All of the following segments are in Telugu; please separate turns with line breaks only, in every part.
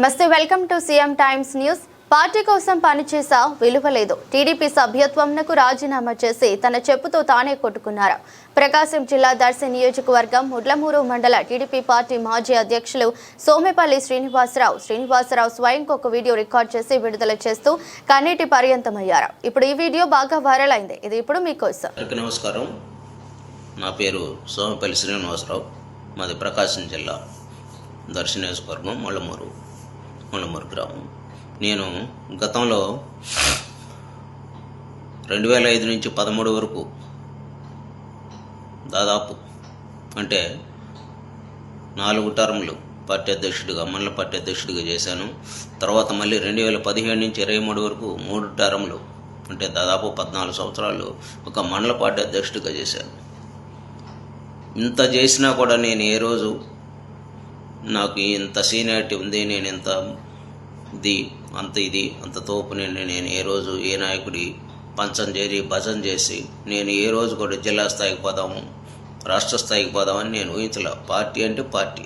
నమస్తే, welcome to CM times news. Party కోసం పనిచేసా విలువ లేదు. టీడీపీ సభ్యత్వంకు రాజీనామా చేసి తన చెప్పుతో తానే కొట్టుకున్నారు. ప్రకాశం జిల్లా దర్శి నియోజకవర్గం ముడ్లమూరు మండల టీడీపీ పార్టీ మాజీ అధ్యక్షులు సోమెపల్లి శ్రీనివాసరావు స్వయంగా ఒక వీడియో రికార్డ్ చేసి విడుదల చేస్తూ కన్నీటి పర్యంతమయ్యారు. ఇప్పుడు ఈ వీడియో బాగా వైరల్ అయింది. ఇది ఇప్పుడు మీకోసం.
నమస్కారం, నా పేరు సోమెపల్లి శ్రీనివాసరావు. మాది ప్రకాశం జిల్లా దర్శి నియోజకవర్గం ముళ్ళమూరు గ్రామం. నేను గతంలో 2005 నుంచి 2013 వరకు దాదాపు అంటే 4 టర్ములు పార్టీ అధ్యక్షుడిగా, మండల పార్టీ అధ్యక్షుడిగా చేశాను. తర్వాత మళ్ళీ 2017 నుంచి 23 వరకు 3 టర్ములు అంటే దాదాపు 14 సంవత్సరాలు ఒక మండల పార్టీ అధ్యక్షుడిగా చేశాను. ఇంత చేసినా కూడా నేను ఏ రోజు నాకు ఇంత సీనియారిటీ ఉంది, నేను ఇంత అంత తోపు నేను ఏ రోజు ఏ నాయకుడి పంచం చేరి భజన చేసి నేను ఏ రోజు కూడా జిల్లా స్థాయికి పోదాము, రాష్ట్ర స్థాయికి పోదామని నేను ఊహించలే. పార్టీ అంటే పార్టీ.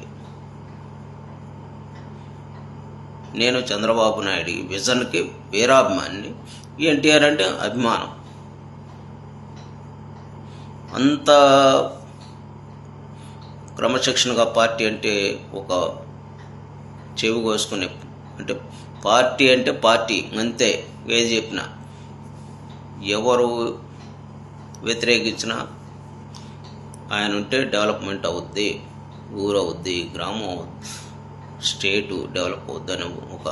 నేను చంద్రబాబు నాయుడు విజన్కి వీరాభిమాని, ఎన్టీఆర్ అంటే అభిమానం. అంత క్రమశిక్షణగా పార్టీ అంటే ఒక చెవి కోసుకునే, అంటే పార్టీ అంటే పార్టీ అంతే. ఏది చెప్పినా ఎవరు వ్యతిరేకించినా ఆయన ఉంటే డెవలప్మెంట్ అవుద్ది, ఊరు అవుద్ది, గ్రామం అవుద్ది, స్టేటు డెవలప్ అవుద్ది అనే ఒక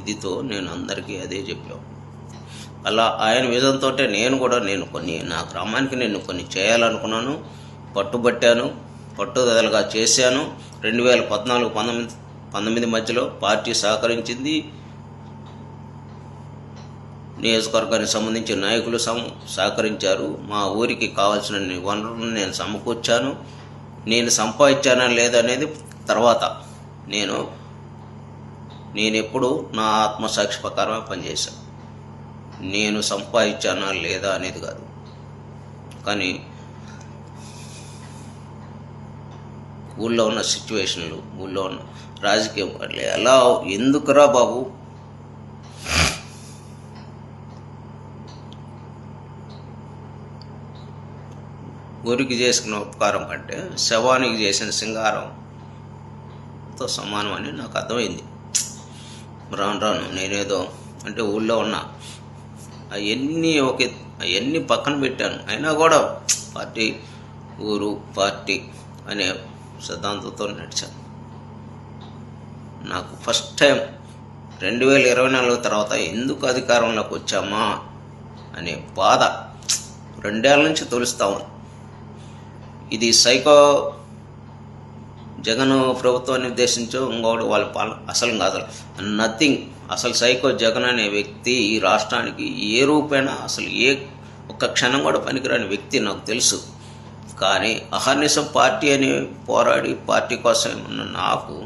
ఇదితో నేను అందరికీ అదే చెప్పాను. అలా ఆయన విజన్తో నేను కొన్ని నా గ్రామానికి నేను కొన్ని చేయాలనుకున్నాను, పట్టుబట్టాను, పట్టుదలగా చేశాను. 2014-19 మధ్యలో పార్టీ సహకరించింది. నియోజకవర్గానికి సంబంధించిన నాయకులు సహకరించారు. మా ఊరికి కావాల్సిన వనరులను నేను సమకూర్చాను. నేను సంపాదించానా లేదనేది తర్వాత. నేను ఎప్పుడు నా ఆత్మసాక్షి ప్రకారమే పనిచేశాను. నేను సంపాదించానా లేదా అనేది కాదు. కానీ ఊళ్ళో ఉన్న సిచ్యువేషన్లు, ఊళ్ళో ఉన్న రాజకీయం ఎలా ఎందుకురా బాబు, ఊరికి చేసుకున్న ఉపకారం కంటే శవానికి చేసిన సింగారంతో సమానం అని నాకు అర్థమైంది. రాను నేనేదో అంటే ఊళ్ళో ఉన్న అవన్నీ పక్కన పెట్టాను. అయినా కూడా పార్టీ, ఊరు, పార్టీ అనే సిద్ధాంతంతో నడిచాను. నాకు ఫస్ట్ టైం 2024 తర్వాత ఎందుకు అధికారంలోకి వచ్చామా అనే బాధ 2 ఏళ్ళ నుంచి తొలుస్తా ఉంది. ఇది సైకో జగన్ ప్రభుత్వాన్ని ఉద్దేశించో ఇంకోటి వాళ్ళ పాలన అసలు కాదు, నథింగ్. అసలు సైకో జగన్ అనే వ్యక్తి ఈ రాష్ట్రానికి ఏ రూపైనా అసలు ఏ ఒక్క క్షణం కూడా పనికిరాని వ్యక్తి నాకు తెలుసు. కానీ అహర్నిశం పార్టీ అని పోరాడి పార్టీ కోసం ఉన్న నాకు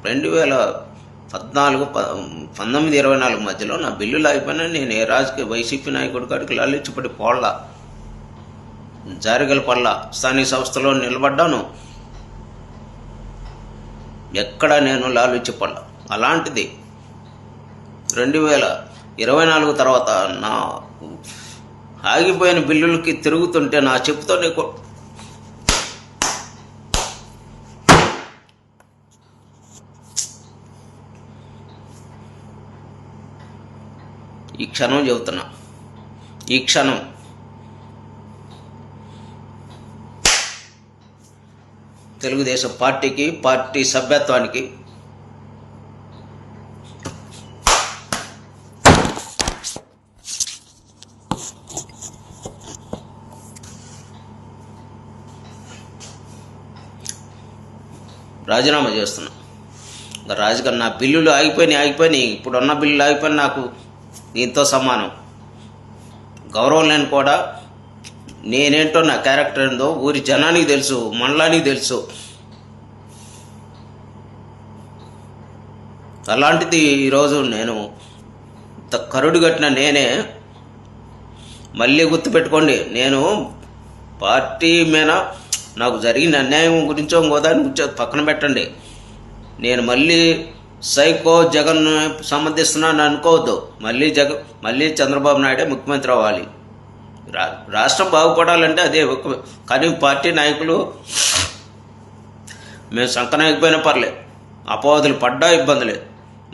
2019-24 మధ్యలో నా బిల్లులు అయిపోయినా నేను ఏ రాజకీయ వైసీపీ నాయకుడి కాడికి లాలిచ్చిపడి పోళ్ళ జారిగల పళ్ళ స్థానిక సంస్థలో నిలబడ్డాను. ఎక్కడ నేను లాలిచ్చిపడ్డ. అలాంటిది 2024 తర్వాత నా ఆగిపోయిన బిల్లులకి తిరుగుతుంటే నా చెప్పుతోనే ఈ క్షణం చెబుతున్నా. ఈ క్షణం తెలుగుదేశం పార్టీకి, పార్టీ సభ్యత్వానికి రాజీనామా చేస్తున్నా. రాజకీయ నా బిల్లులు ఆగిపోయినాయి. ఇప్పుడున్న బిల్లులు ఆగిపోయినా నాకు దీంతో సమానం. గౌరవం లేని కూడా నేనేంటో, నా క్యారెక్టర్ ఏందో ఊరి జనానికి తెలుసు, మండలానికి తెలుసు. అలాంటిది ఈరోజు నేను కరుడు కట్టిన నేనే మళ్ళీ గుర్తుపెట్టుకోండి, నేను పార్టీ మీద నాకు జరిగిన అన్యాయం గురించో ఇంకో దాని గురించో పక్కన పెట్టండి. నేను మళ్ళీ సైకో జగన్ సంబంధిస్తున్నాను అనుకోవద్దు. మళ్ళీ చంద్రబాబు నాయుడే ముఖ్యమంత్రి అవ్వాలి. రాష్ట్రం బాగుపడాలంటే అదే. కానీ పార్టీ నాయకులు మేము సంకనాయకపోయినా పర్లేదు, అపవాదులు పడ్డా ఇబ్బంది లేదు,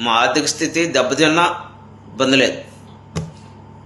మా ఆర్థిక స్థితి దెబ్బతిన్నా ఇబ్బంది లేదు.